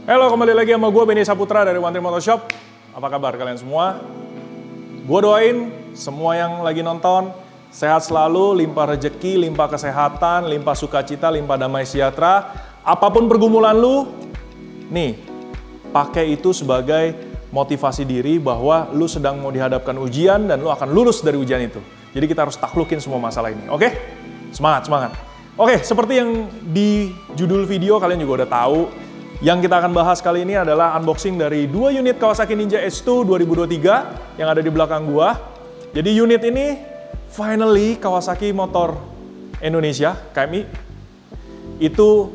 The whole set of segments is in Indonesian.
Halo, kembali lagi sama gue Benny Saputra dari One Tree Motor Shop. Apa kabar kalian semua? Gue doain semua yang lagi nonton sehat selalu, limpah rezeki, limpah kesehatan, limpah sukacita, limpah damai sejahtera. Apapun pergumulan lu, nih, pakai itu sebagai motivasi diri bahwa lu sedang mau dihadapkan ujian dan lu akan lulus dari ujian itu. Jadi kita harus taklukin semua masalah ini, oke? Semangat, semangat. Oke, seperti yang di judul video kalian juga udah tahu, yang kita akan bahas kali ini adalah unboxing dari 2 unit Kawasaki Ninja H2 2023 yang ada di belakang gua. Jadi unit ini finally Kawasaki Motor Indonesia, KMI, itu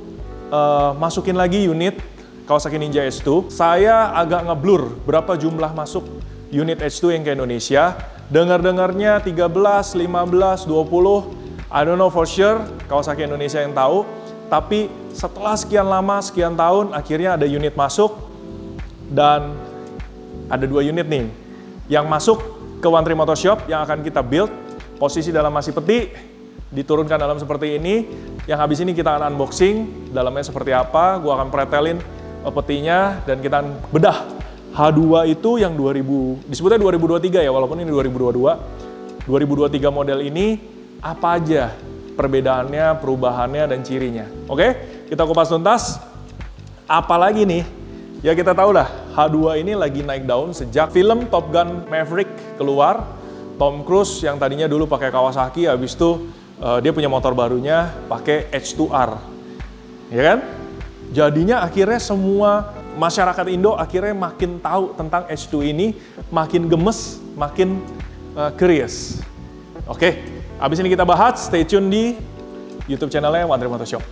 masukin lagi unit Kawasaki Ninja H2. Saya agak ngeblur berapa jumlah masuk unit H2 yang ke Indonesia. Dengar-dengarnya 13, 15, 20, I don't know for sure, Kawasaki Indonesia yang tahu. Tapi setelah sekian lama, sekian tahun, akhirnya ada unit masuk. Dan ada 2 unit nih yang masuk ke One Tree Motor Shop yang akan kita build. Posisi dalam masih peti, diturunkan dalam seperti ini. Yang habis ini kita akan unboxing, dalamnya seperti apa. Gua akan pretelin petinya dan kita bedah H2 itu yang 2000, disebutnya 2023 ya, walaupun ini 2022. 2023 model ini apa aja perbedaannya, perubahannya, dan cirinya. Oke, kita kupas tuntas. Apalagi nih, ya kita tahu lah, H2 ini lagi naik daun sejak film Top Gun Maverick keluar. Tom Cruise yang tadinya dulu pakai Kawasaki, habis itu dia punya motor barunya pakai H2R. Ya kan? Jadinya akhirnya semua masyarakat Indo akhirnya makin tahu tentang H2 ini, makin gemes, makin curious. Oke, habis ini kita bahas, stay tune di YouTube channelnya One Tree Motor Shop.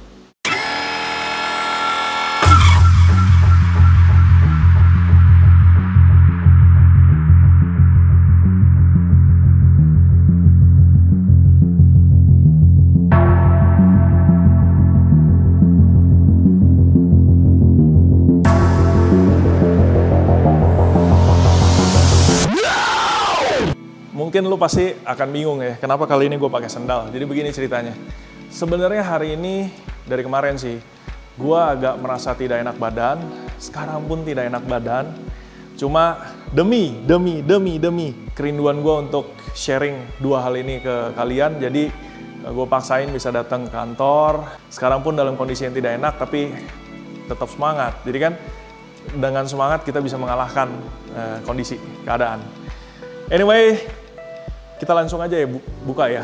Mungkin lu pasti akan bingung ya, kenapa kali ini gue pakai sendal. Jadi begini ceritanya. Sebenarnya hari ini, dari kemarin sih, gue agak merasa tidak enak badan. Sekarang pun tidak enak badan. Cuma demi kerinduan gue untuk sharing 2 hal ini ke kalian. Jadi gue paksain bisa datang ke kantor. Sekarang pun dalam kondisi yang tidak enak, tapi tetap semangat. Jadi kan dengan semangat kita bisa mengalahkan kondisi, keadaan. Anyway, kita langsung aja ya buka ya.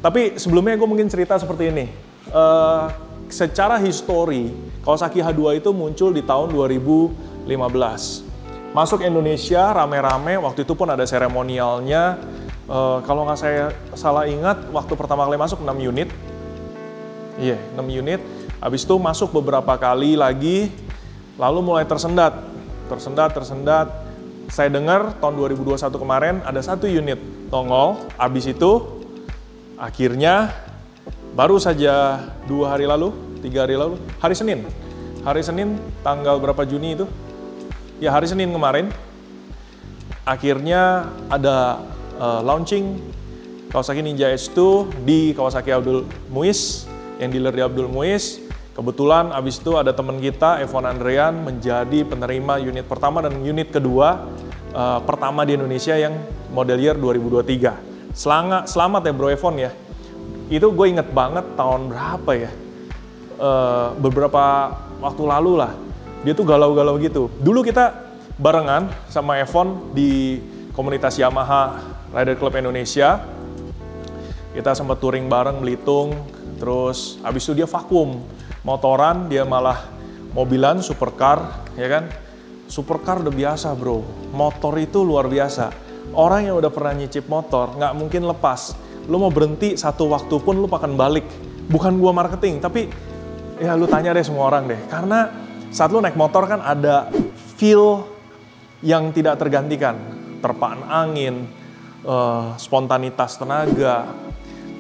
Tapi sebelumnya gue mungkin cerita seperti ini. Secara histori, Kawasaki H2 itu muncul di tahun 2015. Masuk Indonesia rame-rame, waktu itu pun ada seremonialnya. Kalau nggak saya salah ingat, waktu pertama kali masuk 6 unit. Iya, 6 unit. Habis itu masuk beberapa kali lagi, lalu mulai tersendat. Saya dengar tahun 2021 kemarin ada 1 unit tongol, habis itu akhirnya baru saja 2 hari lalu, 3 hari lalu, hari Senin tanggal berapa Juni itu? Ya hari Senin kemarin, akhirnya ada launching Kawasaki Ninja H2 di Kawasaki Abdul Muiz, yang dealer di Abdul Muiz. Kebetulan abis itu ada teman kita, Evon Andrean, menjadi penerima unit pertama dan unit kedua pertama di Indonesia yang model year 2023. Selamat ya Bro Evon ya. Itu gue inget banget tahun berapa ya. Beberapa waktu lalu lah. Dia tuh galau-galau gitu. Dulu kita barengan sama Evon di komunitas Yamaha Rider Club Indonesia. Kita sempat touring bareng Belitung. Terus abis itu dia vakum. Motoran, dia malah mobilan, supercar, ya kan? Supercar udah biasa bro, motor itu luar biasa. Orang yang udah pernah nyicip motor, nggak mungkin lepas. Lu mau berhenti satu waktu pun lu akan balik. Bukan gua marketing, tapi ya lu tanya deh semua orang deh. Karena saat lu naik motor kan ada feel yang tidak tergantikan. Terpaan angin, spontanitas tenaga,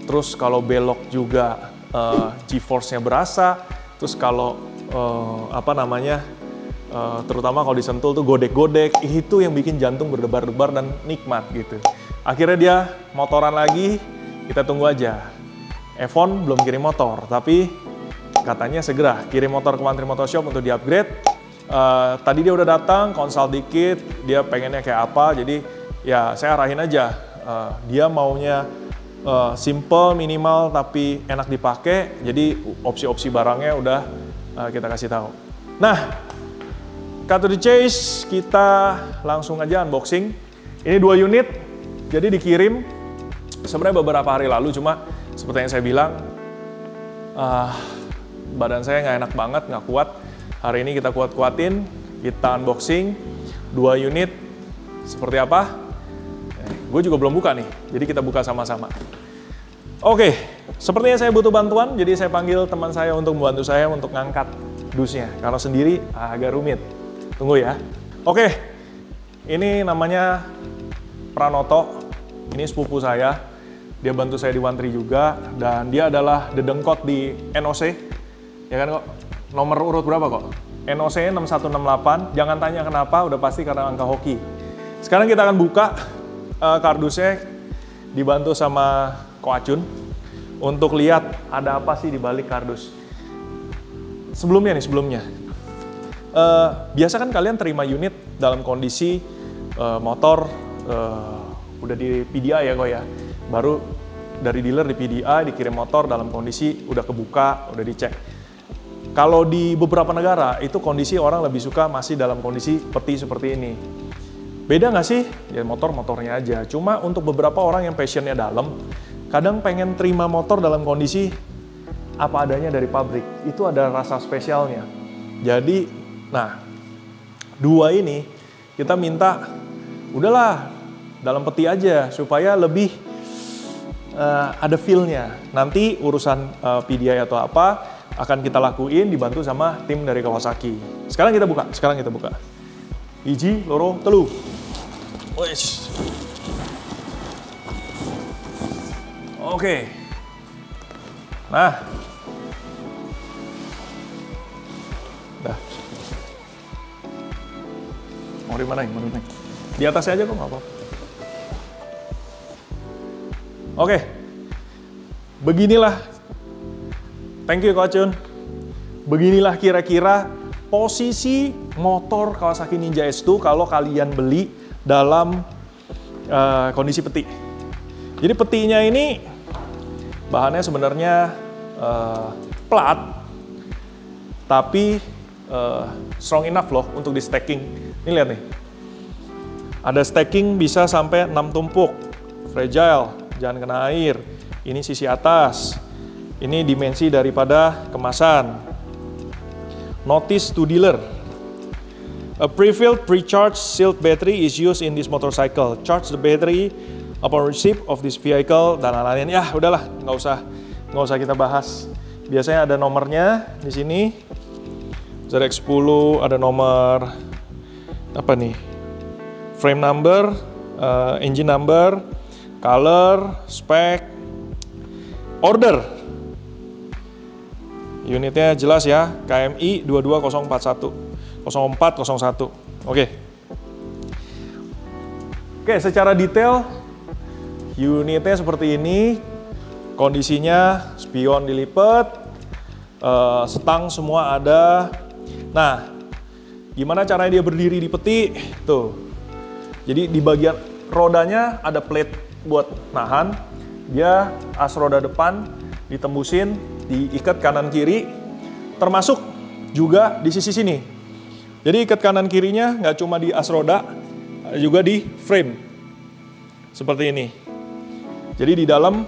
terus kalau belok juga G-force-nya berasa, terus kalau terutama kalau disentul tuh godek-godek, itu yang bikin jantung berdebar-debar dan nikmat gitu. Akhirnya dia motoran lagi, kita tunggu aja. Evon belum kirim motor, tapi katanya segera kirim motor ke One Tree Motor Shop untuk di-upgrade. Tadi dia udah datang, konsult dikit, dia pengennya kayak apa, jadi ya saya arahin aja. Dia maunya simple, minimal, tapi enak dipakai, jadi opsi-opsi barangnya udah kita kasih tahu. Nah, cut to the chase, kita langsung aja unboxing. Ini 2 unit, jadi dikirim sebenarnya beberapa hari lalu, cuma seperti yang saya bilang, badan saya nggak enak banget, nggak kuat. Hari ini kita kuat-kuatin, kita unboxing 2 unit seperti apa. Gue juga belum buka nih, jadi kita buka sama-sama. Oke, sepertinya saya butuh bantuan, jadi saya panggil teman saya untuk membantu saya untuk ngangkat dusnya. Karena sendiri agak rumit. Tunggu ya. Oke, ini namanya Pranoto, ini sepupu saya. Dia bantu saya di One Tree juga, dan dia adalah dedengkot di NOC. Ya kan kok? Nomor urut berapa kok? NOC 6168, jangan tanya kenapa, udah pasti karena angka hoki. Sekarang kita akan buka kardusnya, dibantu sama Ko Acun, untuk lihat ada apa sih di balik kardus. Sebelumnya, biasa kan kalian terima unit dalam kondisi motor udah di PDI ya kok ya, baru dari dealer di PDI dikirim motor dalam kondisi udah kebuka, udah dicek. Kalau di beberapa negara, itu kondisi orang lebih suka masih dalam kondisi peti seperti ini. Beda nggak sih? Ya motor-motornya aja. Cuma untuk beberapa orang yang passionnya dalam, kadang pengen terima motor dalam kondisi apa adanya dari pabrik. Itu ada rasa spesialnya. Jadi, nah, 2 ini kita minta, udahlah, dalam peti aja, supaya lebih ada feel-nya. Nanti urusan PDI atau apa, akan kita lakuin dibantu sama tim dari Kawasaki. Sekarang kita buka. Hiji, loro, telu. Wes. Oke. Nah. Dah. Mau di mana? Di atasnya aja kok, nggak apa-apa. Oke. Beginilah. Thank you, Ko Acun. Beginilah kira-kira posisi motor Kawasaki Ninja S2 kalau kalian beli dalam kondisi peti. Jadi petinya ini bahannya sebenarnya plat, tapi strong enough loh untuk di stacking. Ini lihat nih, ada stacking bisa sampai 6 tumpuk, fragile, jangan kena air. Ini sisi atas. Ini dimensi daripada kemasan. Notice to dealer. A pre-filled, pre-charged sealed battery is used in this motorcycle. Charge the battery upon receipt of this vehicle, dan lain-lain. Ya, udahlah, nggak usah kita bahas. Biasanya ada nomornya di sini. ZX10 ada nomor apa nih? Frame number, engine number, color, spec, order. Unitnya jelas ya, KMI 22041 0401. Oke, secara detail unitnya seperti ini. Kondisinya spion dilipat, stang semua ada. Nah, gimana caranya dia berdiri di peti? Tuh. Jadi di bagian rodanya ada plate buat nahan. Dia as roda depan ditembusin, diikat kanan kiri, termasuk juga di sisi sini. Jadi ikat kanan kirinya nggak cuma di as roda, juga di frame seperti ini. Jadi di dalam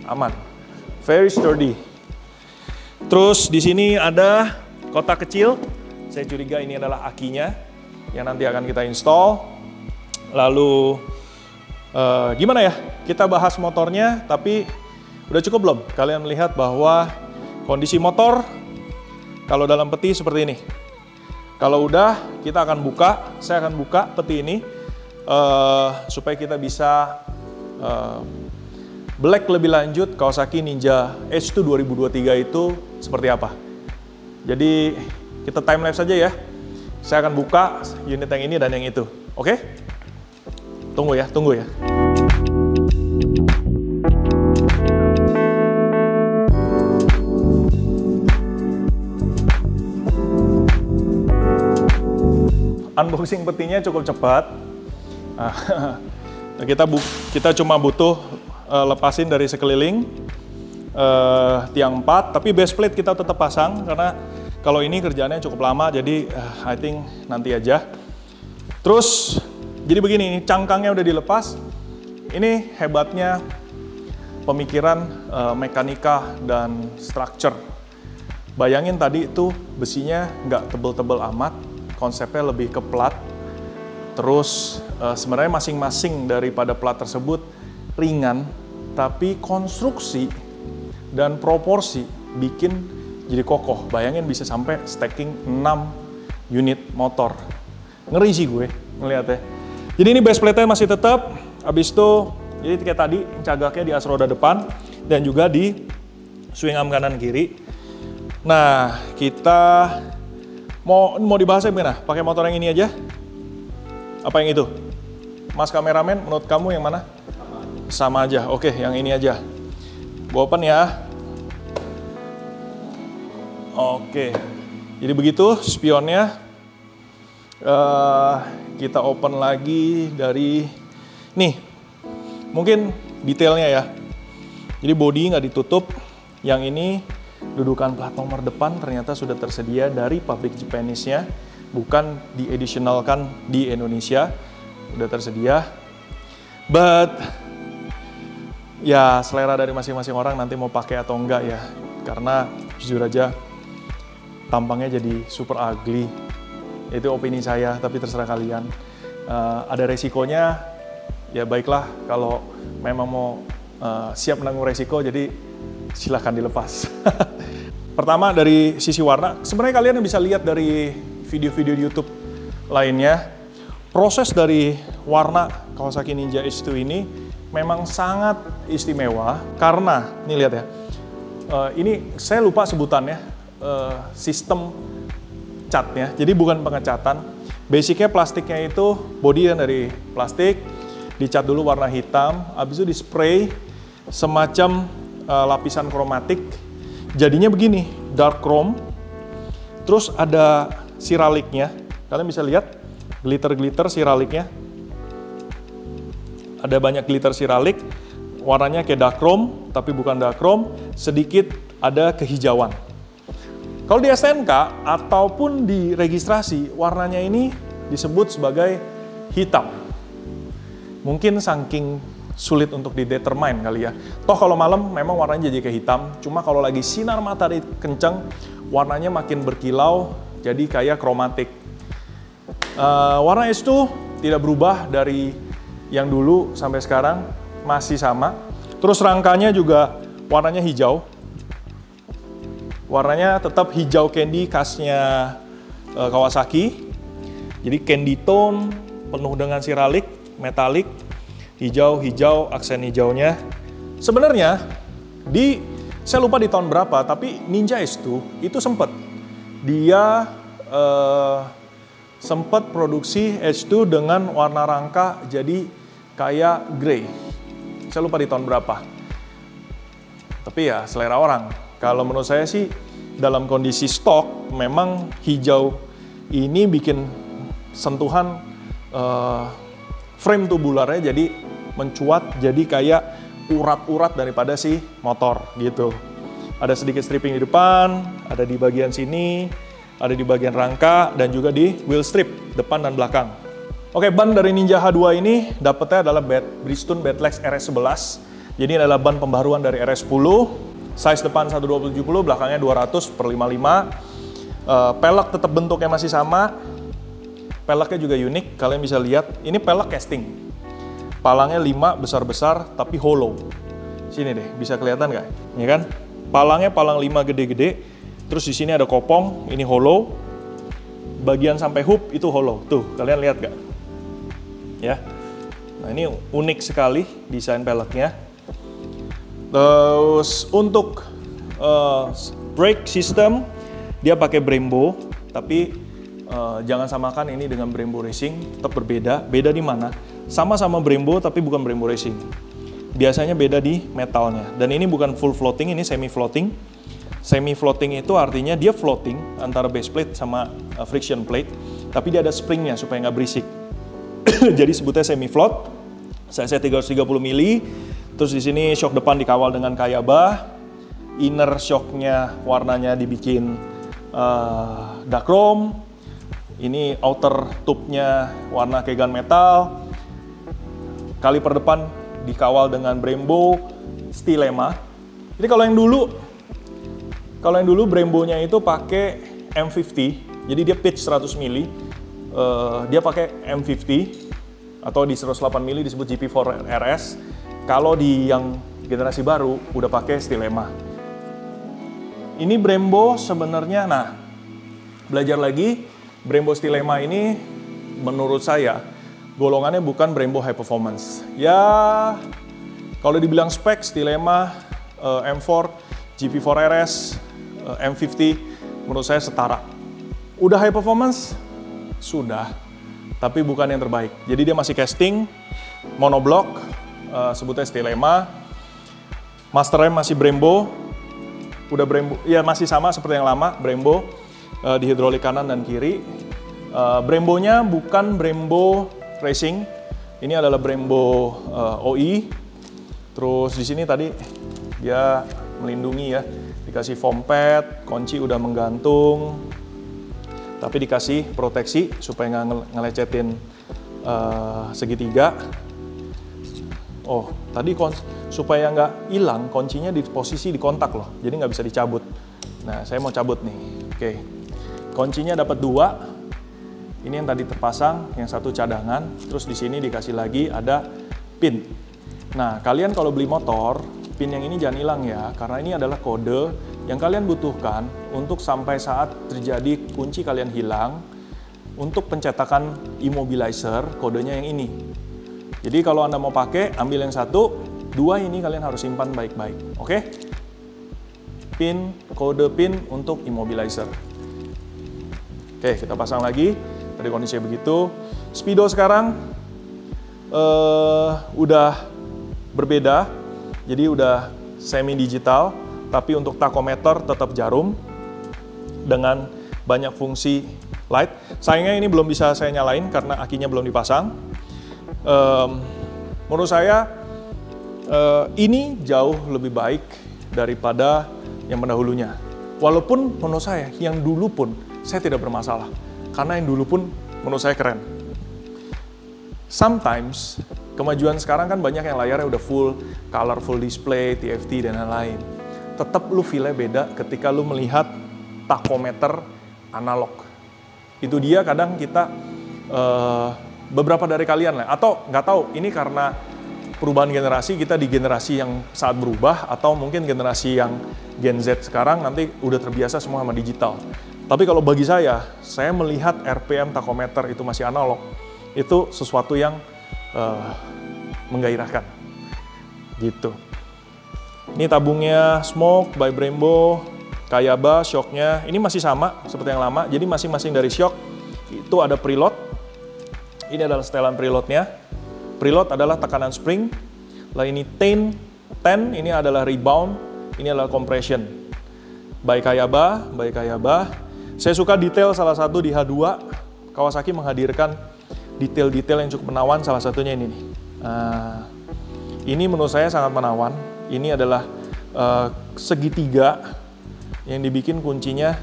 aman, very sturdy. Terus di sini ada kotak kecil. Saya curiga ini adalah akinya yang nanti akan kita install. Lalu gimana ya? Kita bahas motornya, tapi udah cukup belum kalian melihat bahwa kondisi motor kalau dalam peti seperti ini? Kalau udah, kita akan buka, saya akan buka peti ini supaya kita bisa black lebih lanjut Kawasaki Ninja H2 2023 itu seperti apa. Jadi kita time lapse saja ya. Saya akan buka unit yang ini dan yang itu. Oke? Tunggu ya. unboxing petinya cukup cepat. Nah, kita cuma butuh lepasin dari sekeliling tiang 4, tapi base plate kita tetap pasang karena kalau ini kerjaannya cukup lama, jadi I think nanti aja. Terus jadi begini, cangkangnya udah dilepas. Ini hebatnya pemikiran mekanika dan structure. Bayangin tadi itu besinya nggak tebel-tebel amat, konsepnya lebih ke plat. Terus sebenarnya masing-masing daripada plat tersebut ringan, tapi konstruksi dan proporsi bikin jadi kokoh. Bayangin bisa sampai stacking 6 unit motor. Ngeri sih gue ngeliatnya. Jadi ini base plate-nya masih tetap, habis itu jadi kayak tadi cagaknya di as roda depan dan juga di swing arm kanan kiri. Nah, kita mau dibahas gimana? Pakai motor yang ini aja? Apa yang itu? Mas kameramen, menurut kamu yang mana? Sama aja. Oke, yang ini aja. Gua open ya. Oke. Jadi begitu spionnya. Kita open lagi dari nih. Mungkin detailnya ya. Jadi body nggak ditutup. Yang ini dudukan plat nomor depan ternyata sudah tersedia dari pabrik Japanese-nya, bukan di-editionalkan di Indonesia, udah tersedia. But ya selera dari masing-masing orang nanti mau pakai atau enggak ya, karena jujur aja tampangnya jadi super ugly. Itu opini saya, tapi terserah kalian. Ada resikonya, ya baiklah kalau memang mau siap menanggung resiko, jadi silahkan dilepas. Pertama dari sisi warna, sebenarnya kalian bisa lihat dari video-video di YouTube lainnya, proses dari warna Kawasaki Ninja H2 ini memang sangat istimewa karena, nih lihat ya, ini saya lupa sebutannya, sistem catnya, jadi bukan pengecatan. Basicnya plastiknya itu body dari plastik, dicat dulu warna hitam, habis itu di spray semacam lapisan kromatik. Jadinya begini, dark chrome, terus ada siraliknya. Kalian bisa lihat glitter-glitter siraliknya. Ada banyak glitter siralik, warnanya kayak dark chrome, tapi bukan dark chrome, sedikit ada kehijauan. Kalau di STNK ataupun di registrasi, warnanya ini disebut sebagai hitam. Mungkin saking sulit untuk didetermine kali ya. Toh kalau malam memang warnanya jadi kayak hitam, cuma kalau lagi sinar matahari kenceng, warnanya makin berkilau, jadi kayak kromatik. Warna H2 tidak berubah dari yang dulu sampai sekarang, masih sama. Terus rangkanya juga warnanya hijau. Warnanya tetap hijau candy khasnya Kawasaki. Jadi candy tone, penuh dengan siralik, metalik, hijau-hijau, aksen hijaunya. Sebenarnya saya lupa di tahun berapa, tapi Ninja H2 itu dia sempat produksi H2 dengan warna rangka jadi kayak grey. Saya lupa di tahun berapa. Tapi ya selera orang. Kalau menurut saya sih dalam kondisi stok memang hijau ini bikin sentuhan frame tubularnya jadi mencuat, jadi kayak urat-urat daripada si motor gitu. Ada sedikit stripping di depan, ada di bagian sini, ada di bagian rangka, dan juga di wheel strip depan dan belakang. Oke, ban dari Ninja H2 ini dapetnya adalah Bridgestone Battlex RS11. Jadi ini adalah ban pembaruan dari RS10. Size depan 1270, belakangnya 200/55. Pelek tetap bentuknya masih sama. Peleknya juga unik, kalian bisa lihat. Ini pelek casting. Palangnya 5 besar-besar, tapi hollow. Sini deh, bisa kelihatan nggak? Ya kan? Palangnya palang 5 gede-gede. Terus di sini ada kopong, ini hollow. Bagian sampai hoop itu hollow. Tuh, kalian lihat nggak? Ya. Nah, ini unik sekali desain peleknya. Terus untuk brake system, dia pakai Brembo, tapi jangan samakan ini dengan Brembo Racing, tetap berbeda. Beda di mana? Sama-sama Brembo tapi bukan Brembo Racing. Biasanya beda di metalnya. Dan ini bukan full floating, ini semi floating. Semi floating itu artinya dia floating antara base plate sama friction plate. tapi dia ada springnya supaya nggak berisik. Jadi sebutnya semi float. Size 330 mili. Terus di sini shock depan dikawal dengan Kayaba. Inner shocknya warnanya dibikin dark chrome. Ini outer tube-nya warna kayak gunmetal. Kaliper depan dikawal dengan Brembo Stilema. Jadi kalau yang dulu Brembo-nya itu pakai M50. Jadi dia pitch 100 mili. Dia pakai M50 atau di 108 mili disebut GP4 RS. Kalau di yang generasi baru udah pakai Stilema. Ini Brembo sebenarnya, nah belajar lagi, Brembo Stilema ini menurut saya golongannya bukan Brembo high performance. Ya kalau dibilang spek Stilema, M4, GP4 RS, M50 menurut saya setara. Udah high performance? Sudah, tapi bukan yang terbaik. Jadi dia masih casting, monoblock, sebutnya Stilema. Master rem masih Brembo. Udah Brembo, ya masih sama seperti yang lama, Brembo di hidrolik kanan dan kiri. Brembonya bukan Brembo Racing, ini adalah Brembo OE. Terus di sini tadi dia melindungi ya, dikasih foam pad, kunci udah menggantung, tapi dikasih proteksi supaya nggak ngelecetin segitiga. Oh, tadi supaya nggak hilang, kuncinya di posisi di kontak loh, jadi nggak bisa dicabut. Nah, saya mau cabut nih. Oke, kuncinya dapat 2. Ini yang tadi terpasang, yang satu cadangan. Terus di sini dikasih lagi ada pin. Nah, kalian kalau beli motor, pin yang ini jangan hilang ya, karena ini adalah kode yang kalian butuhkan untuk sampai saat terjadi kunci kalian hilang, untuk pencetakan immobilizer, kodenya yang ini. Jadi kalau Anda mau pakai, ambil yang 1, 2 ini kalian harus simpan baik-baik, oke? Pin, kode pin untuk immobilizer. Oke, kita pasang lagi. Tadi kondisinya begitu. Speedo sekarang udah berbeda, jadi udah semi digital, tapi untuk tachometer tetap jarum dengan banyak fungsi light. Sayangnya ini belum bisa saya nyalain karena akinya belum dipasang. Menurut saya ini jauh lebih baik daripada yang pendahulunya. Walaupun menurut saya yang dulu pun saya tidak bermasalah, karena yang dulu pun menurut saya keren. Sometimes kemajuan sekarang kan banyak yang layarnya udah full colorful display, TFT dan lain-lain. Tetap lu feel-nya beda ketika lu melihat tachometer analog. Itu dia kadang kita beberapa dari kalian lah, atau nggak tahu ini karena perubahan generasi, kita di generasi yang saat berubah, atau mungkin generasi yang Gen Z sekarang nanti udah terbiasa semua sama digital. Tapi kalau bagi saya melihat RPM tachometer itu masih analog, itu sesuatu yang menggairahkan gitu. Ini tabungnya Smoke by Brembo, Kayaba, shocknya ini masih sama seperti yang lama, jadi masing-masing dari shock itu ada preload. Ini adalah setelan preloadnya. Preload adalah tekanan spring. Lalu ini 10, ini adalah rebound, ini adalah compression. By Kayaba. Saya suka detail salah satu di H2. Kawasaki menghadirkan detail-detail yang cukup menawan, salah satunya ini nih. Ini menurut saya sangat menawan. Ini adalah segitiga yang dibikin kuncinya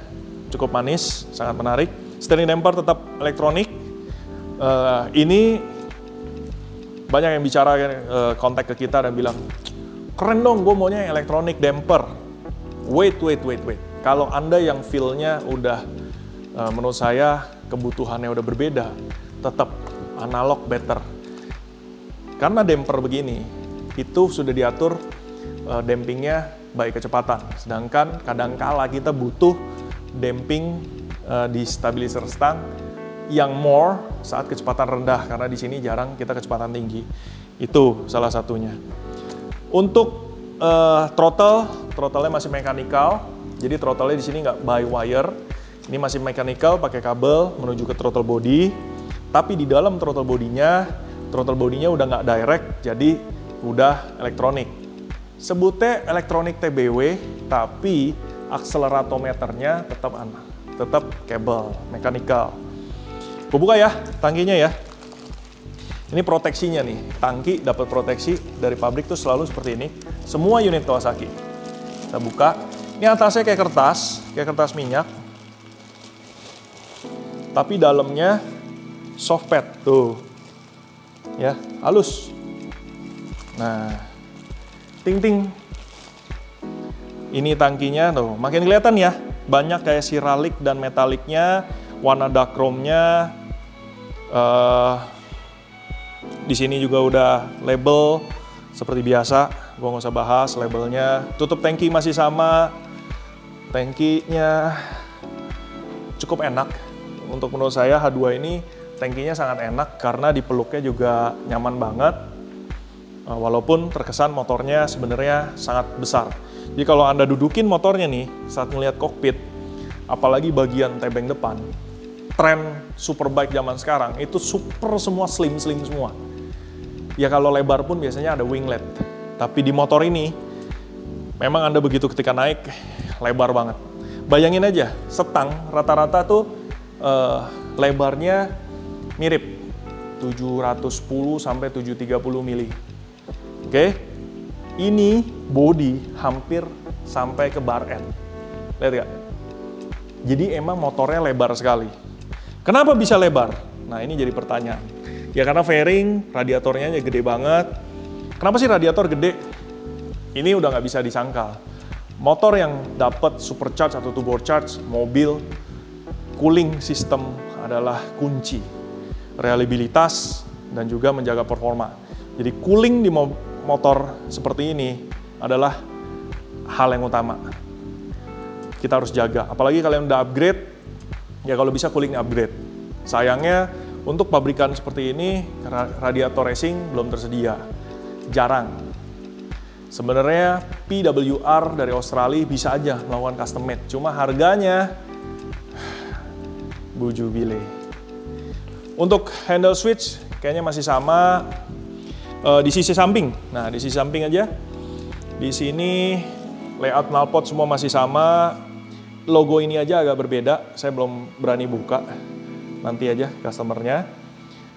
cukup manis, sangat menarik. Steering damper tetap elektronik. Ini banyak yang bicara kontak ke kita dan bilang, keren dong, gue maunya yang elektronik damper. Wait. Kalau Anda yang feel-nya udah, menurut saya kebutuhannya udah berbeda, tetap analog better. Karena damper begini, itu sudah diatur dampingnya by kecepatan. Sedangkan kadangkala kita butuh damping di stabilizer stang yang more saat kecepatan rendah, karena di sini jarang kita kecepatan tinggi. Itu salah satunya. Untuk throttle-nya masih mechanical. Jadi throttle-nya di sini nggak by wire. Ini masih mechanical, pakai kabel menuju ke throttle body. Tapi di dalam throttle body-nya udah nggak direct, jadi udah elektronik. Sebutnya elektronik TBW, tapi akseleratometernya tetap kabel, mechanical. Gue buka ya, tangkinya ya. Ini proteksinya nih, tangki dapat proteksi dari pabrik tuh selalu seperti ini. Semua unit Kawasaki. Kita buka. Ini atasnya kayak kertas minyak. Tapi dalamnya soft pad tuh. Ya, halus. Nah, ting-ting. Ini tangkinya tuh, makin kelihatan ya. Banyak kayak siralik dan metaliknya, warna dark chrome-nya. Di sini juga udah label seperti biasa, gua nggak usah bahas labelnya. Tutup tangki masih sama, tangkinya cukup enak. Untuk menurut saya H2 ini tangkinya sangat enak karena dipeluknya juga nyaman banget. Walaupun terkesan motornya sebenarnya sangat besar. Jadi kalau Anda dudukin motornya nih saat melihat kokpit, apalagi bagian tebeng depan, tren superbike zaman sekarang itu super semua slim semua. Ya kalau lebar pun biasanya ada winglet. Tapi di motor ini memang Anda begitu ketika naik lebar banget. Bayangin aja, setang rata-rata tuh lebarnya mirip 710 sampai 730 mili. Oke. Ini body hampir sampai ke bar end. Lihat gak? Jadi emang motornya lebar sekali. Kenapa bisa lebar? Nah ini jadi pertanyaan. Ya karena fairing, radiatornya gede banget. Kenapa sih radiator gede? Ini udah nggak bisa disangkal. Motor yang dapat supercharge atau turbocharge, mobil, cooling system adalah kunci. Reliabilitas dan juga menjaga performa. Jadi cooling di motor seperti ini adalah hal yang utama. Kita harus jaga. Apalagi kalian udah upgrade, ya kalau bisa cooling upgrade. Sayangnya untuk pabrikan seperti ini, radiator racing belum tersedia. Jarang. Sebenarnya PWR dari Australia bisa aja melakukan custom made. Cuma harganya buju bile. Untuk handle switch kayaknya masih sama di sisi samping. Nah, di sisi samping aja. Di sini layout knalpot semua masih sama. Logo ini aja agak berbeda. Saya belum berani buka. Nanti aja customernya.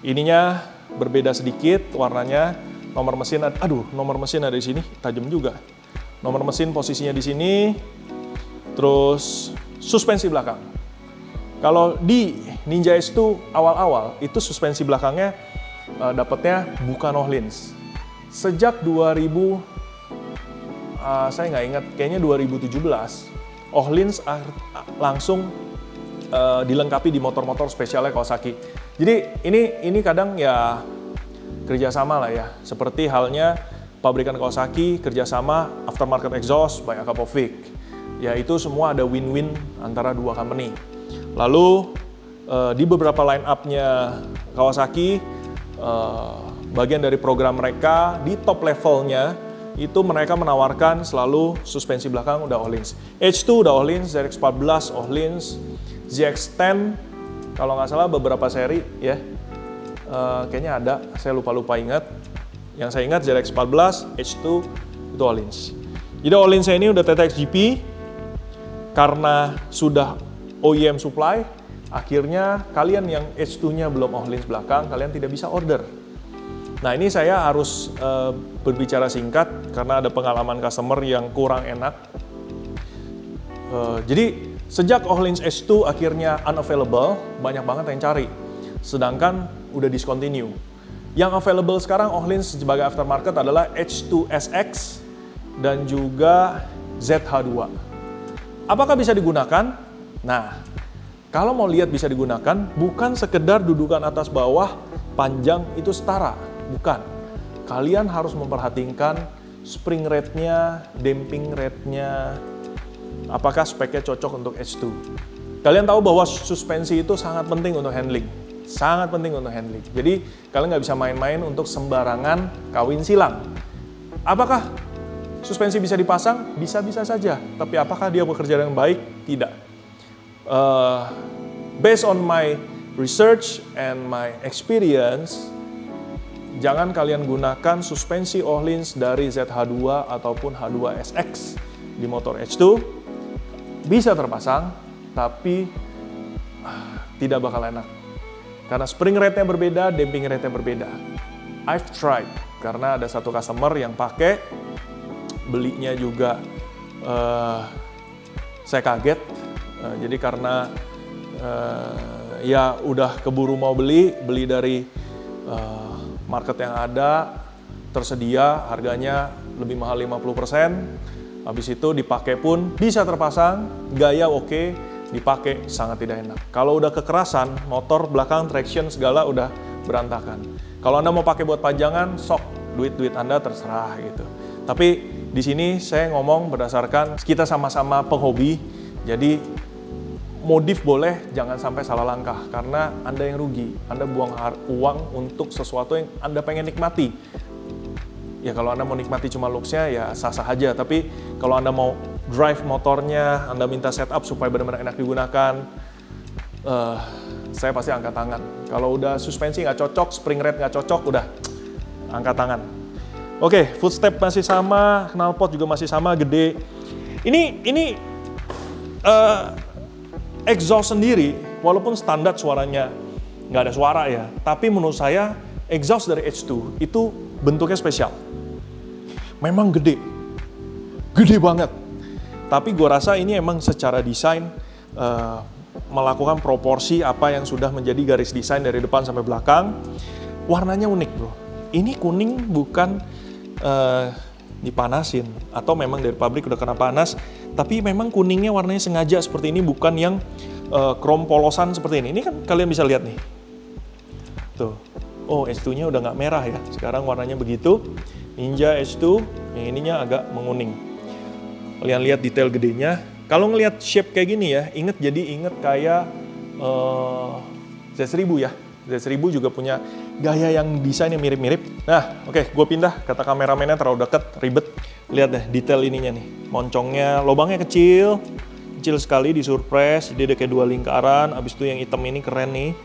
Ininya berbeda sedikit warnanya. Nomor mesin, nomor mesin ada di sini, tajam juga. Nomor mesin posisinya di sini. Terus suspensi belakang. Kalau di Ninja S2 awal-awal itu suspensi belakangnya dapatnya bukan Öhlins. Sejak 2000, saya nggak ingat, kayaknya 2017, Öhlins langsung dilengkapi di motor-motor spesialnya Kawasaki. Jadi ini kadang ya kerjasama lah ya, seperti halnya pabrikan Kawasaki kerjasama aftermarket exhaust by Akrapovic. Ya itu semua ada win-win antara dua company. Lalu di beberapa line up-nya Kawasaki, bagian dari program mereka di top levelnya itu mereka menawarkan selalu suspensi belakang udah Öhlins. H2 udah Öhlins, ZX14 Öhlins, ZX10 kalau nggak salah beberapa seri ya, kayaknya ada, saya lupa ingat. Yang saya ingat ZX14, H2 itu Öhlins. Jadi Öhlins ini udah TTX GP karena sudah OEM supply. Akhirnya kalian yang H2-nya belum Öhlins belakang, kalian tidak bisa order. Nah ini saya harus berbicara singkat karena ada pengalaman customer yang kurang enak. Jadi sejak Öhlins H2 akhirnya unavailable, banyak banget yang cari. Sedangkan udah discontinue. Yang available sekarang Öhlins sebagai aftermarket adalah H2 SX dan juga ZH2. Apakah bisa digunakan? Nah, kalau mau lihat bisa digunakan, bukan sekedar dudukan atas bawah panjang itu setara, bukan. Kalian harus memperhatikan spring rate-nya, damping rate-nya, apakah speknya cocok untuk H2. Kalian tahu bahwa suspensi itu sangat penting untuk handling. Sangat penting untuk handling. Jadi, kalian nggak bisa main-main untuk sembarangan kawin silang. Apakah suspensi bisa dipasang? Bisa-bisa saja. Tapi apakah dia bekerja dengan baik? Tidak. Based on my research and my experience, jangan kalian gunakan suspensi Öhlins dari ZH2 ataupun H2SX di motor H2. Bisa terpasang, tapi tidak bakal enak. Karena spring rate-nya berbeda, damping rate-nya berbeda. I've tried, karena ada satu customer yang pakai, belinya juga saya kaget. Jadi karena ya udah keburu mau beli dari market yang ada, tersedia, harganya lebih mahal 50%. Habis itu dipakai pun bisa terpasang, gaya oke, dipakai sangat tidak enak. Kalau udah kekerasan, motor belakang traction segala udah berantakan. Kalau Anda mau pakai buat pajangan, sok, duit Anda terserah gitu. Tapi di sini saya ngomong berdasarkan kita sama-sama penghobi, jadi modif boleh, jangan sampai salah langkah, karena Anda yang rugi. Anda buang uang untuk sesuatu yang Anda pengen nikmati. Ya kalau Anda mau nikmati cuma looks-nya ya sah-sah aja, tapi kalau Anda mau drive motornya, Anda minta setup supaya benar-benar enak digunakan, saya pasti angkat tangan. Kalau udah suspensi nggak cocok, spring rate nggak cocok, udah angkat tangan. Oke, footstep masih sama, knalpot juga masih sama, gede. Ini exhaust sendiri, walaupun standar suaranya nggak ada suara ya, tapi menurut saya exhaust dari H2 itu bentuknya spesial. Memang gede banget. Tapi gue rasa ini emang secara desain melakukan proporsi apa yang sudah menjadi garis desain dari depan sampai belakang. Warnanya unik bro. Ini kuning bukan dipanasin atau memang dari pabrik udah kena panas, tapi memang kuningnya warnanya sengaja seperti ini, bukan yang krom polosan seperti ini. Ini kan kalian bisa lihat nih. Tuh. Oh, H2-nya udah nggak merah ya. Sekarang warnanya begitu. Ninja H2, yang ininya agak menguning. Kalian lihat detail gedenya. Kalau ngelihat shape kayak gini ya, inget kayak Z1000 ya. Z1000 juga punya gaya yang desain yang mirip-mirip. Nah, oke, gue pindah. Kata kameramennya terlalu deket, ribet. Lihat deh detail ininya nih. Moncongnya, lubangnya kecil sekali di surprise. Jadi ada kayak dua lingkaran. Abis itu yang hitam ini keren nih.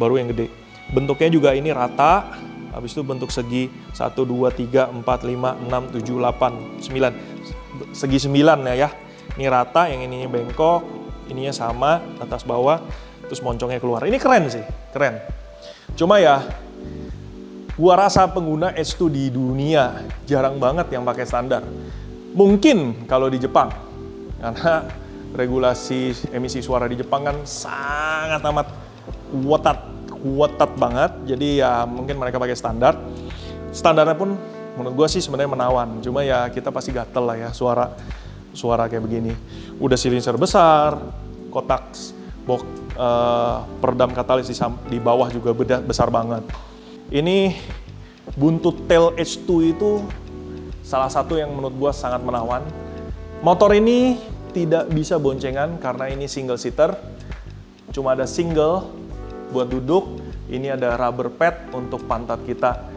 Baru yang gede. Bentuknya juga ini rata. Habis itu bentuk segi 1, 2, 3, 4, 5, 6, 7, 8, 9. Segi 9 ya. Ini rata, yang ininya bengkok, ininya sama, atas bawah, terus moncongnya keluar. Ini keren sih, keren. Cuma ya, gua rasa pengguna H2 di dunia jarang banget yang pakai standar. Mungkin kalau di Jepang, karena regulasi emisi suara di Jepang kan sangat amat kuat banget, jadi ya mungkin mereka pakai standar. Standarnya pun menurut gue sih sebenarnya menawan, cuma ya kita pasti gatel lah ya suara kayak begini. Udah silinser besar, kotak peredam katalis di bawah juga besar banget. Ini buntut tail H2 itu salah satu yang menurut gue sangat menawan. Motor ini tidak bisa boncengan karena ini single seater, cuma ada single buat duduk. Ini ada rubber pad untuk pantat kita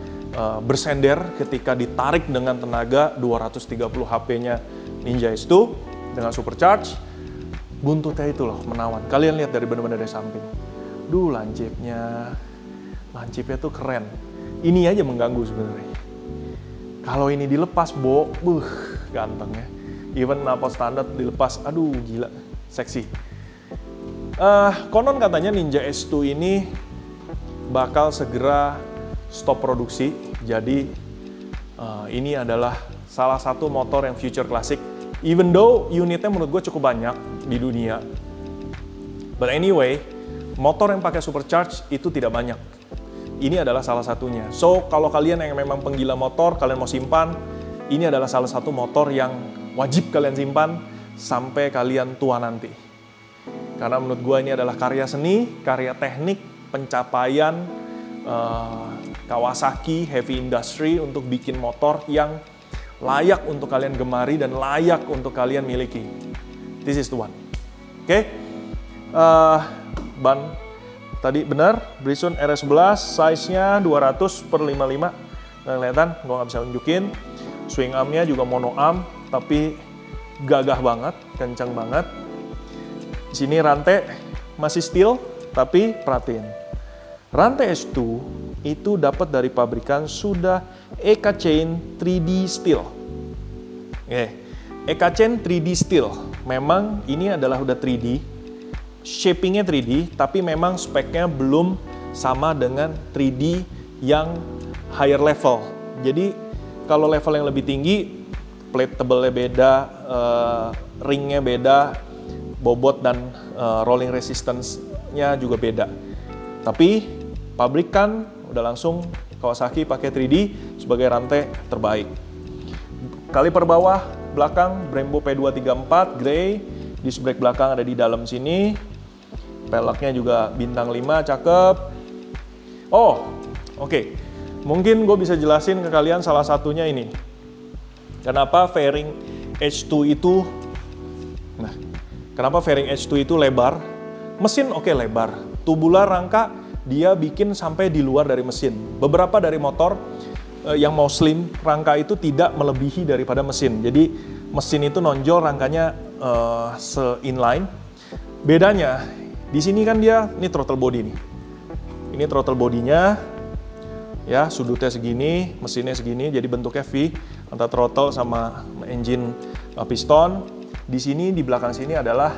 bersender ketika ditarik dengan tenaga 230 HP-nya Ninja H2 dengan supercharge. Buntutnya itu loh menawan. Kalian lihat dari benar-benar dari samping. Duh, lancipnya tuh keren. Ini aja mengganggu sebenarnya. Kalau ini dilepas, ganteng ya. Even knalpot standar dilepas, aduh gila, seksi. Konon katanya Ninja H2 ini bakal segera stop produksi. Jadi ini adalah salah satu motor yang future classic. Even though unitnya menurut gue cukup banyak di dunia. But anyway, motor yang pakai supercharge itu tidak banyak. Ini adalah salah satunya. So, kalau kalian yang memang penggila motor, kalian mau simpan, ini adalah salah satu motor yang wajib kalian simpan sampai kalian tua nanti. Karena menurut gue ini adalah karya seni, karya teknik, pencapaian Kawasaki Heavy Industry untuk bikin motor yang layak untuk kalian gemari dan layak untuk kalian miliki. This is the one. Oke. Ban tadi benar, Bridgestone RS11, size-nya 200/55. Nggak kelihatan, gue nggak bisa nunjukin. Swing arm-nya juga mono arm, tapi gagah banget, kencang banget. Di sini rantai masih steel, tapi perhatiin. Rantai H2 itu dapat dari pabrikan sudah EK Chain 3D Steel. EK Chain 3D Steel. Memang ini adalah udah 3D, shapingnya 3D, tapi memang speknya belum sama dengan 3D yang higher level. Jadi kalau level yang lebih tinggi, plate tebelnya beda, ringnya beda, bobot dan rolling resistance-nya juga beda. Tapi pabrikan udah langsung Kawasaki pakai 3D sebagai rantai terbaik. Kaliper bawah belakang Brembo P234 grey, disc brake belakang ada di dalam sini. Peleknya juga bintang 5, cakep. Oh, oke. Mungkin gue bisa jelasin ke kalian salah satunya ini. Kenapa fairing H2 itu, nah, kenapa fairing H2 itu lebar? Mesin oke lebar. Tubular rangka dia bikin sampai di luar dari mesin. Beberapa dari motor yang mau slim, rangka itu tidak melebihi daripada mesin. Jadi mesin itu nonjol, rangkanya se-inline. Bedanya, di sini kan dia, ini throttle body nih. Ini throttle bodinya, ya sudutnya segini, mesinnya segini, jadi bentuknya V antara throttle sama engine piston. Di sini di belakang sini adalah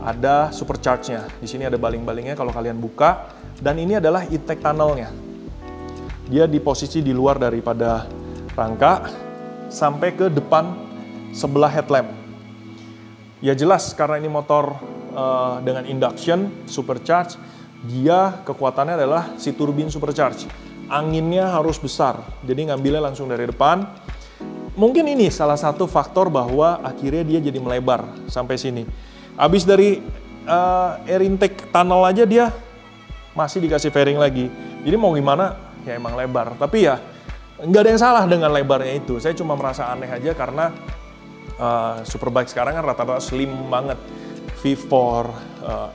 ada supercharge-nya. Di sini ada baling-balingnya kalau kalian buka, dan ini adalah intake tunnel-nya. Dia di posisi di luar daripada rangka sampai ke depan sebelah headlamp. Ya jelas karena ini motor dengan induction supercharge, dia kekuatannya adalah si turbin supercharge. Anginnya harus besar, jadi ngambilnya langsung dari depan. Mungkin ini salah satu faktor bahwa akhirnya dia jadi melebar sampai sini. Abis dari air intake tunnel aja dia masih dikasih fairing lagi. Jadi mau gimana, ya emang lebar. Tapi ya nggak ada yang salah dengan lebarnya itu. Saya cuma merasa aneh aja karena Superbike sekarang kan rata-rata slim banget. V4,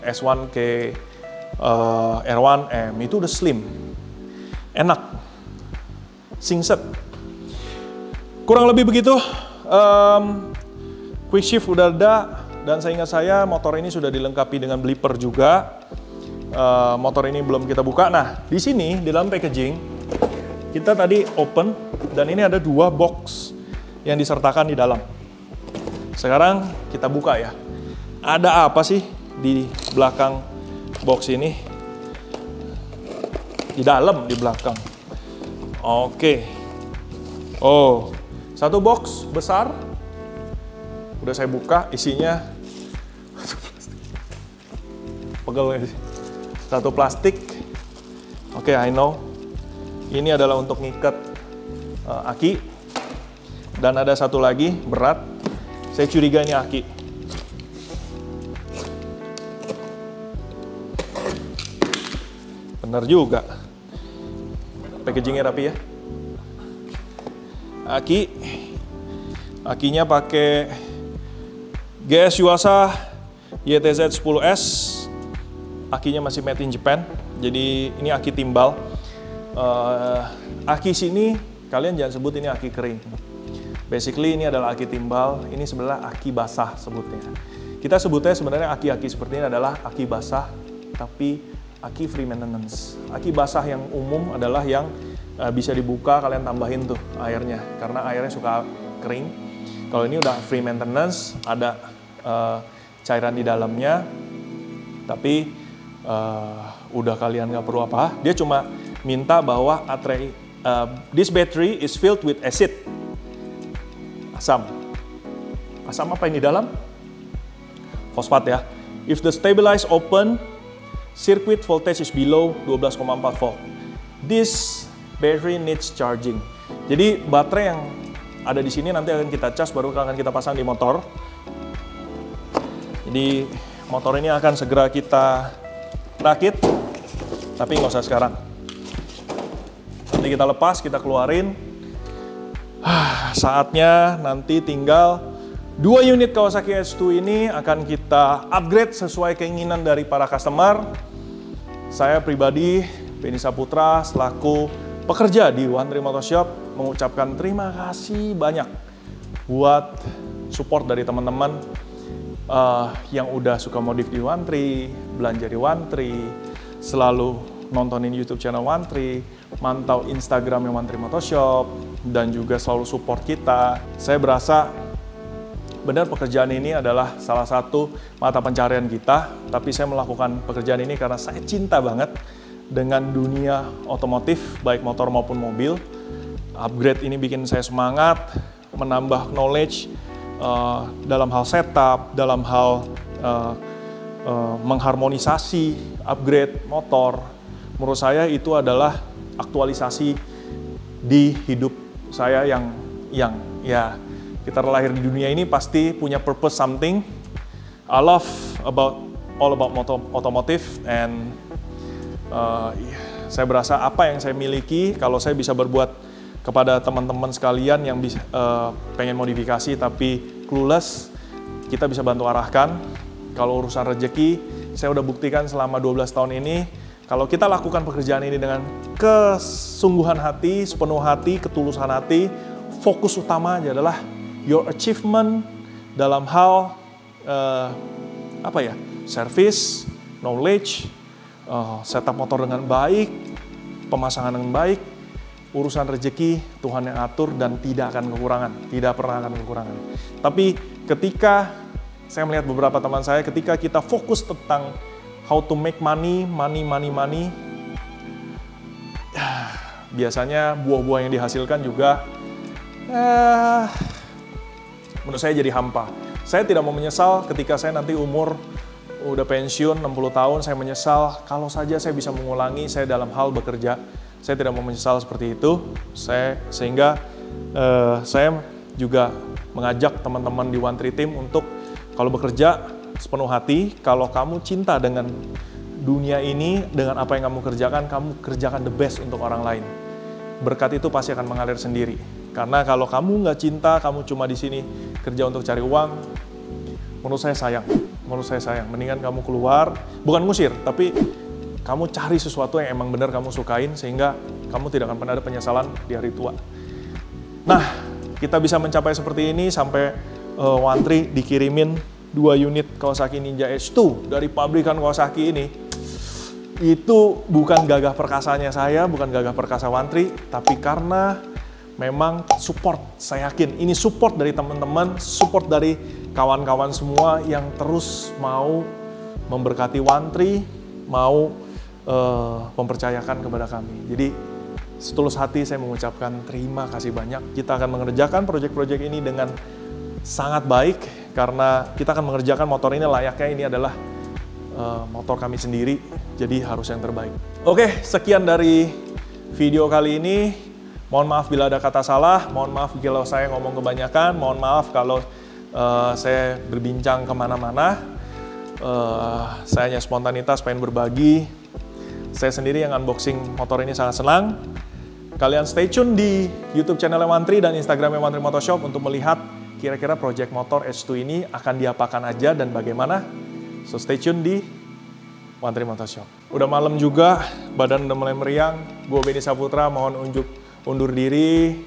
S1K, R1M itu udah slim, enak, singset. Kurang lebih begitu. Quick shift udah ada, dan seingat saya motor ini sudah dilengkapi dengan bliper juga. Motor ini belum kita buka. Nah, di sini di dalam packaging kita tadi open, dan ini ada 2 box yang disertakan di dalam. Sekarang kita buka ya. Ada apa sih di belakang box ini? Di dalam, di belakang. Oke. Oh, satu box besar. Udah saya buka, isinya pegel sih. Satu plastik. Oke, I know. Ini adalah untuk ngikat aki. Dan ada satu lagi berat. Saya curiga ini aki. Benar juga. Packagingnya rapi ya. Akinya pakai GS Yuasa YTZ 10S. Akinya masih made in Japan. Jadi ini aki timbal. Aki sini kalian jangan sebut ini aki kering. Basically ini adalah aki timbal. Ini sebenarnya aki basah sebutnya. Kita sebutnya sebenarnya aki-aki seperti ini adalah aki basah, tapi aki free maintenance. Aki basah yang umum adalah yang bisa dibuka, kalian tambahin tuh airnya, karena airnya suka kering. Kalau ini udah free maintenance, ada cairan di dalamnya, tapi udah kalian nggak perlu apa. Dia cuma minta bahwa this battery is filled with acid. Asam. Asam apa yang di dalam? Fosfat ya. If the stabilize open, circuit voltage is below 12,4 volt. This battery needs charging. Jadi baterai yang ada di sini nanti akan kita cas, baru akan kita pasang di motor. Jadi motor ini akan segera kita rakit, tapi nggak usah sekarang. Nanti kita lepas, kita keluarin. Saatnya nanti tinggal 2 unit Kawasaki H2 ini akan kita upgrade sesuai keinginan dari para customer. Saya pribadi, Benny Saputra, selaku pekerja di One Tree Motor Shop, mengucapkan terima kasih banyak buat support dari teman-teman yang udah suka modif di One Tree, belanja di One Tree, selalu nontonin YouTube channel One Tree, mantau Instagramnya One Tree Motor Shop, dan juga selalu support kita. Saya berasa benar pekerjaan ini adalah salah satu mata pencarian kita, tapi saya melakukan pekerjaan ini karena saya cinta banget dengan dunia otomotif, baik motor maupun mobil. Upgrade ini bikin saya semangat, menambah knowledge dalam hal setup, dalam hal mengharmonisasi, upgrade motor. Menurut saya itu adalah aktualisasi di hidup saya yang ya, kita terlahir di dunia ini pasti punya purpose something. I love all about automotive, and saya berasa apa yang saya miliki, kalau saya bisa berbuat kepada teman-teman sekalian yang pengen modifikasi tapi clueless, kita bisa bantu arahkan. Kalau urusan rezeki, saya udah buktikan selama 12 tahun ini, kalau kita lakukan pekerjaan ini dengan kesungguhan hati, sepenuh hati, ketulusan hati, fokus utama adalah your achievement dalam hal service, knowledge, setup motor dengan baik, pemasangan dengan baik, urusan rezeki Tuhan yang atur dan tidak akan kekurangan, tidak pernah akan kekurangan. Tapi ketika saya melihat beberapa teman saya, ketika kita fokus tentang how to make money, biasanya buah-buah yang dihasilkan juga menurut saya jadi hampa. Saya tidak mau menyesal ketika saya nanti umur udah pensiun 60 tahun, saya menyesal kalau saja saya bisa mengulangi saya dalam hal bekerja. Saya tidak mau menyesal seperti itu. Sehingga saya juga mengajak teman-teman di One Tree Team untuk kalau bekerja sepenuh hati, kalau kamu cinta dengan dunia ini, dengan apa yang kamu kerjakan the best untuk orang lain. Berkat itu pasti akan mengalir sendiri. Karena kalau kamu nggak cinta, kamu cuma di sini kerja untuk cari uang, menurut saya sayang. Mendingan kamu keluar, bukan ngusir, tapi kamu cari sesuatu yang emang benar kamu sukain, sehingga kamu tidak akan pernah ada penyesalan di hari tua. Nah, kita bisa mencapai seperti ini sampai One Tree dikirimin 2 unit Kawasaki Ninja H2 dari pabrikan Kawasaki ini. Itu bukan gagah perkasanya saya, bukan gagah perkasa One Tree, tapi karena memang support. Saya yakin ini support dari teman-teman, support dari kawan-kawan semua yang terus mau memberkati One Tree, mau mempercayakan kepada kami. Jadi setulus hati saya mengucapkan terima kasih banyak. Kita akan mengerjakan proyek-proyek ini dengan sangat baik, karena kita akan mengerjakan motor ini layaknya ini adalah motor kami sendiri, jadi harus yang terbaik. Oke, sekian dari video kali ini. Mohon maaf bila ada kata salah, mohon maaf kalau saya ngomong kebanyakan, mohon maaf kalau saya berbincang kemana-mana. Saya hanya spontanitas, pengen berbagi. Saya sendiri yang unboxing motor ini sangat senang. Kalian stay tune di YouTube channel One Tree dan Instagramnya One Tree Motorshop untuk melihat kira-kira project motor H2 ini akan diapakan aja dan bagaimana. So stay tune di One Tree Motorshop. Udah malam juga, badan udah mulai meriang. Gue Benny Saputra, mohon undur diri.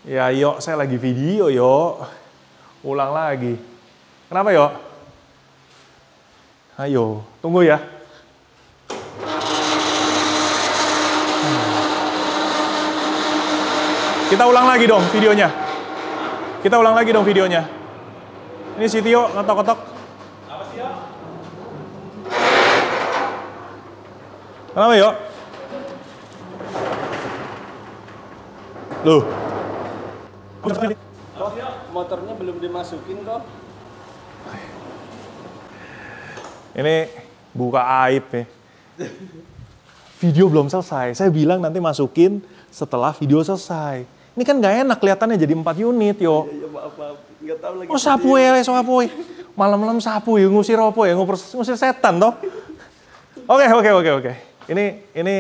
Ya Yok, saya lagi video Yok. Ulang lagi. Kenapa Yok? Ayo, tunggu ya. Kita ulang lagi dong videonya. Ini si Tio ngetok-ngetok. Apa sih Yok? Kenapa Yok? Loh. Motornya belum dimasukin kok. Ini buka aib ya. Video belum selesai. Saya bilang nanti masukin setelah video selesai. Ini kan gak enak kelihatannya jadi 4 unit yo. Iya, maaf. Nggak tahu lagi. Oh sapu ya, malam-malam sapu ya, ngusir apa ya, ngusir setan toh. Oke. Ini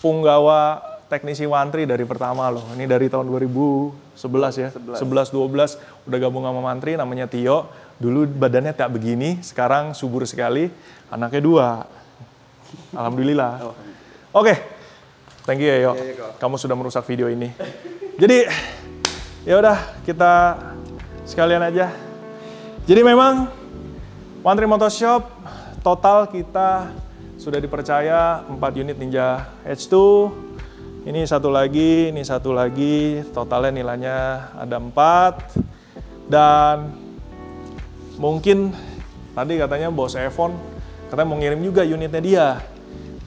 punggawa teknisi One Tree dari pertama loh. Ini dari tahun 2011 ya. 11-12 udah gabung sama One Tree, namanya Tio. Dulu badannya tak begini, sekarang subur sekali. Anaknya 2. Alhamdulillah. Oke. Thank you ya, Yo. Kamu sudah merusak video ini. Jadi ya udah, kita sekalian aja. Jadi memang One Tree Motorshop total kita sudah dipercaya 4 unit Ninja H2. Ini satu lagi, totalnya nilainya ada 4. Dan mungkin tadi katanya bos Evon Katanya mau ngirim juga unitnya dia.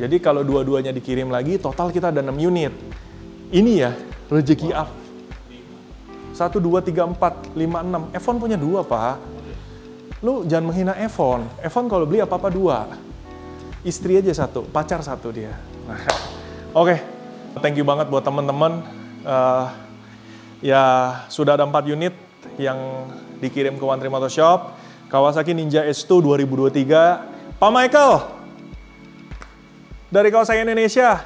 Jadi kalau dua-duanya dikirim lagi, total kita ada 6 unit. Ini ya, rezeki up. 1, 2, 3, 4, 5, 6. Evon punya 2, Pak. Lu jangan menghina Evon. Evon kalau beli apa-apa 2. Istri aja 1, pacar 1 dia. Nah, oke. Thank you banget buat teman-teman. Ya, sudah ada 4 unit yang dikirim ke One Tree Motor Shop. Kawasaki Ninja H2 2023. Pak Michael, dari Kawasaki Indonesia,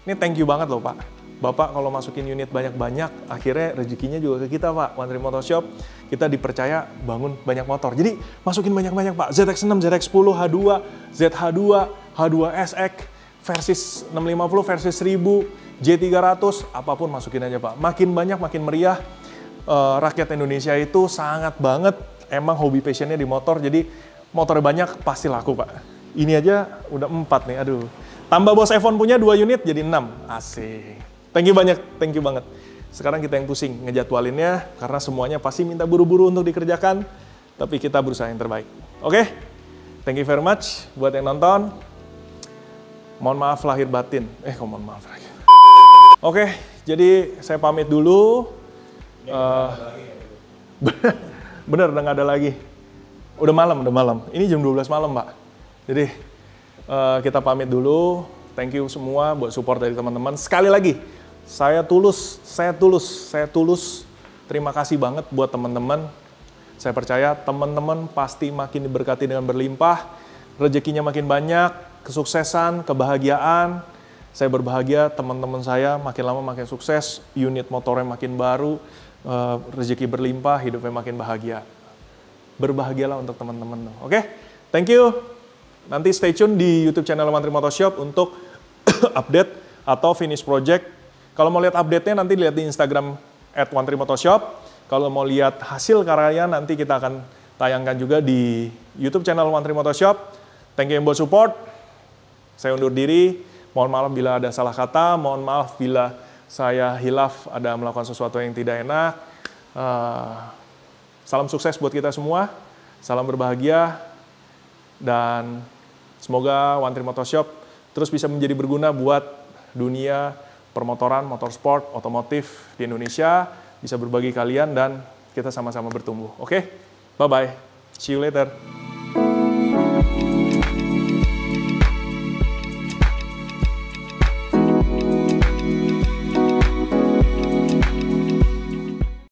ini thank you banget loh Pak. Bapak kalau masukin unit banyak-banyak, akhirnya rezekinya juga ke kita Pak. One Tree Motor Shop, kita dipercaya bangun banyak motor. Jadi masukin banyak-banyak Pak. ZX6, ZX10, H2, ZH2, H2SX, versi 650, versi 1000, J300, apapun masukin aja Pak. Makin banyak, makin meriah. Rakyat Indonesia itu sangat banget emang hobi passionnya di motor, jadi motornya banyak pasti laku Pak. Ini aja udah 4 nih, aduh. Tambah bos Evon punya 2 unit jadi 6, asik. Thank you banyak, thank you banget. Sekarang kita yang pusing ngejadwalinnya, karena semuanya pasti minta buru-buru untuk dikerjakan, tapi kita berusaha yang terbaik. Oke? Thank you very much buat yang nonton. Mohon maaf lahir batin. Mohon maaf. Oke, jadi saya pamit dulu. Bener, udah nggak ada lagi. Udah malam. Ini jam 12 malam, Pak. Jadi, kita pamit dulu. Thank you semua buat support dari teman-teman. Sekali lagi, saya tulus. Terima kasih banget buat teman-teman. Saya percaya teman-teman pasti makin diberkati dengan berlimpah. Rezekinya makin banyak, kesuksesan, kebahagiaan. Saya berbahagia, teman-teman saya makin lama makin sukses, unit motornya makin baru, rezeki berlimpah, hidupnya makin bahagia. Berbahagialah untuk teman-teman. Oke? Thank you. Nanti stay tune di YouTube channel One Tree Motor Shop untuk update atau finish project. Kalau mau lihat update-nya nanti lihat di Instagram @OneTreeMotorShop. Kalau mau lihat hasil karya nanti kita akan tayangkan juga di YouTube channel One Tree Motor Shop. Thank you buat support. Saya undur diri. Mohon maaf bila ada salah kata. Mohon maaf bila saya hilaf ada melakukan sesuatu yang tidak enak. Salam sukses buat kita semua. Salam berbahagia. Dan semoga One Tree Motor Shop terus bisa menjadi berguna buat dunia permotoran, motorsport, otomotif di Indonesia. Bisa berbagi kalian dan kita sama-sama bertumbuh. Oke? Bye-bye. See you later.